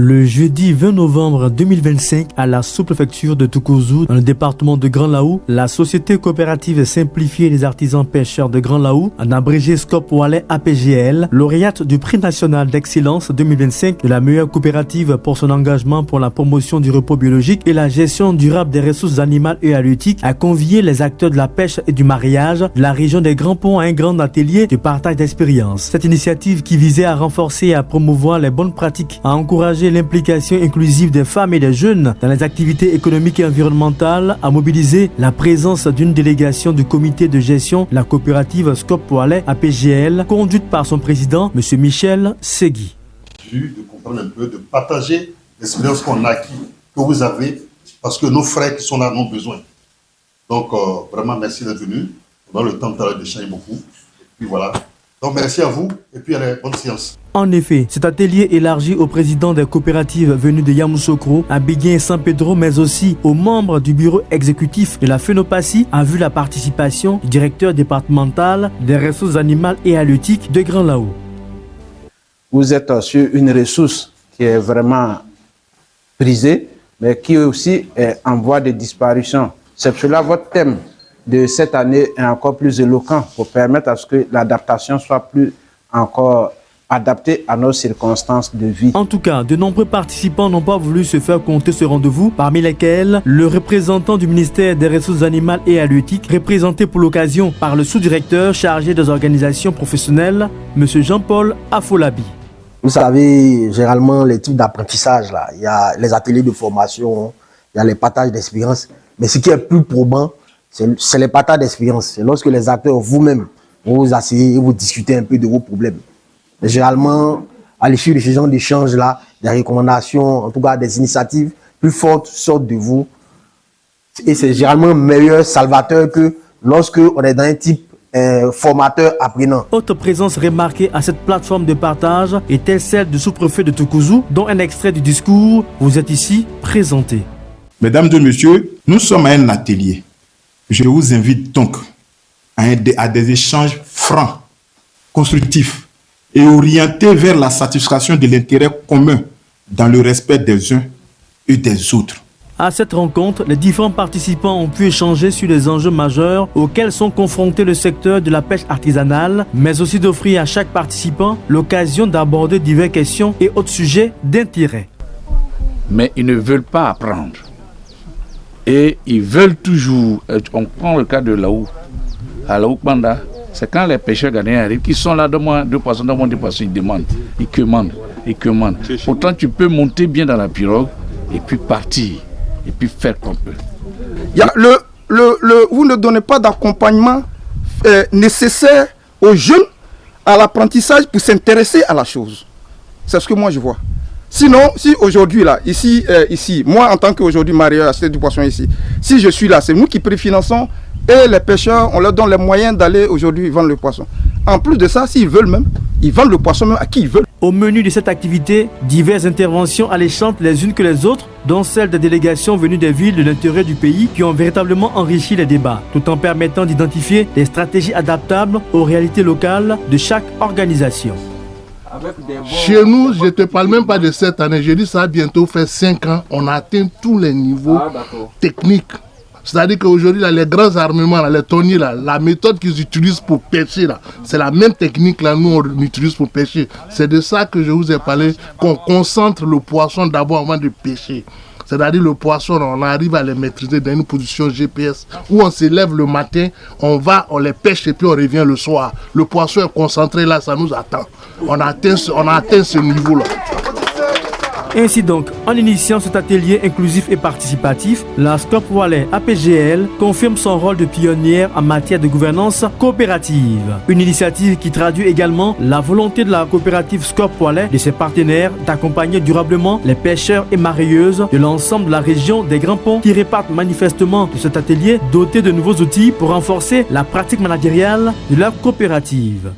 Le jeudi 20 novembre 2025, à la sous-préfecture de Toukouzou, dans le département de Grand Laou, la société coopérative simplifiée des artisans pêcheurs de Grand Laou, en abrégé Scop Wallet APGL, lauréate du prix national d'excellence 2025 de la meilleure coopérative pour son engagement pour la promotion du repos biologique et la gestion durable des ressources animales et halieutiques, a convié les acteurs de la pêche et du mariage de la région des Grands Ponts à un grand atelier de partage d'expériences. Cette initiative qui visait à renforcer et à promouvoir les bonnes pratiques, à encourager l'implication inclusive des femmes et des jeunes dans les activités économiques et environnementales, a mobilisé la présence d'une délégation du comité de gestion de la coopérative Scop Wallet APGL, conduite par son président, M. Michel Segui. De comprendre un peu, de partager l'expérience qu'on a acquis, que vous avez, parce que nos frères qui sont là en ont besoin. Donc, vraiment, merci d'être venu. On a le temps d'échanger beaucoup. Et puis voilà. Donc, merci à vous et puis allez, bonne séance. En effet, cet atelier élargi aux présidents des coopératives venus de Yamoussoukro, Abidjan et San Pedro, mais aussi aux membres du bureau exécutif de la Phénopatie, a vu la participation du directeur départemental des ressources animales et halieutiques de Grand Laou. Vous êtes sur une ressource qui est vraiment prisée, mais qui aussi est en voie de disparition. C'est pour cela votre thème de cette année est encore plus éloquent pour permettre à ce que l'adaptation soit plus encore adaptée à nos circonstances de vie. En tout cas, de nombreux participants n'ont pas voulu se faire compter ce rendez-vous, parmi lesquels le représentant du ministère des Ressources animales et halieutiques, représenté pour l'occasion par le sous-directeur chargé des organisations professionnelles, M. Jean-Paul Afolabi. Vous savez, généralement, les types d'apprentissage, là, il y a les ateliers de formation, il y a les partages d'expérience, mais ce qui est plus probant, c'est les partages d'expérience. C'est lorsque les acteurs vous-même vous asseyez et vous discutez un peu de vos problèmes. Mais généralement, à l'issue de ce genre d'échanges-là, des recommandations, en tout cas des initiatives plus fortes sortent de vous. Et c'est généralement meilleur salvateur que lorsque on est dans un type formateur apprenant. Autre présence remarquée à cette plateforme de partage était celle du sous-préfet de Toukouzou, dont un extrait du discours vous est ici présenté. Mesdames et messieurs, nous sommes à un atelier. Je vous invite donc à des échanges francs, constructifs et orientés vers la satisfaction de l'intérêt commun dans le respect des uns et des autres. À cette rencontre, les différents participants ont pu échanger sur les enjeux majeurs auxquels sont confrontés le secteur de la pêche artisanale, mais aussi d'offrir à chaque participant l'occasion d'aborder diverses questions et autres sujets d'intérêt. Mais ils ne veulent pas apprendre. Et ils veulent toujours, on prend le cas de Laou, à Laou Banda, c'est quand les pêcheurs ghanéens arrivent, qui sont là, donne-moi 2 poissons, donne-moi 2 poissons, ils demandent, ils commandent. Pourtant, tu peux monter bien dans la pirogue et puis partir, et puis faire comme eux. Vous ne donnez pas d'accompagnement nécessaire aux jeunes à l'apprentissage pour s'intéresser à la chose. C'est ce que moi je vois. Sinon, si aujourd'hui, là, ici, moi en tant qu'aujourd'hui marié à la Cité du Poisson ici, si je suis là, c'est nous qui préfinançons et les pêcheurs, on leur donne les moyens d'aller aujourd'hui vendre le poisson. En plus de ça, s'ils veulent même, ils vendent le poisson même à qui ils veulent. Au menu de cette activité, diverses interventions alléchantes les unes que les autres, dont celles des délégations venues des villes de l'intérieur du pays qui ont véritablement enrichi les débats, tout en permettant d'identifier des stratégies adaptables aux réalités locales de chaque organisation. Chez nous, je ne te parle même pas de cette année, je dis ça a bientôt fait 5 ans, on a atteint tous les niveaux techniques. C'est-à-dire qu'aujourd'hui, les grands armements, les tonniers, la méthode qu'ils utilisent pour pêcher, c'est la même technique que nous on utilise pour pêcher. C'est de ça que je vous ai parlé, qu'on concentre le poisson d'abord avant de pêcher. C'est-à-dire le poisson, on arrive à les maîtriser dans une position GPS où on se lève le matin, on les pêche et puis on revient le soir. Le poisson est concentré là, ça nous attend. On a atteint ce niveau-là. Ainsi donc, en initiant cet atelier inclusif et participatif, la Scop Wallet APGL confirme son rôle de pionnière en matière de gouvernance coopérative. Une initiative qui traduit également la volonté de la coopérative Scop Wallet et de ses partenaires d'accompagner durablement les pêcheurs et mareyeuses de l'ensemble de la région des Grands Ponts qui repartent manifestement de cet atelier doté de nouveaux outils pour renforcer la pratique managériale de leur coopérative.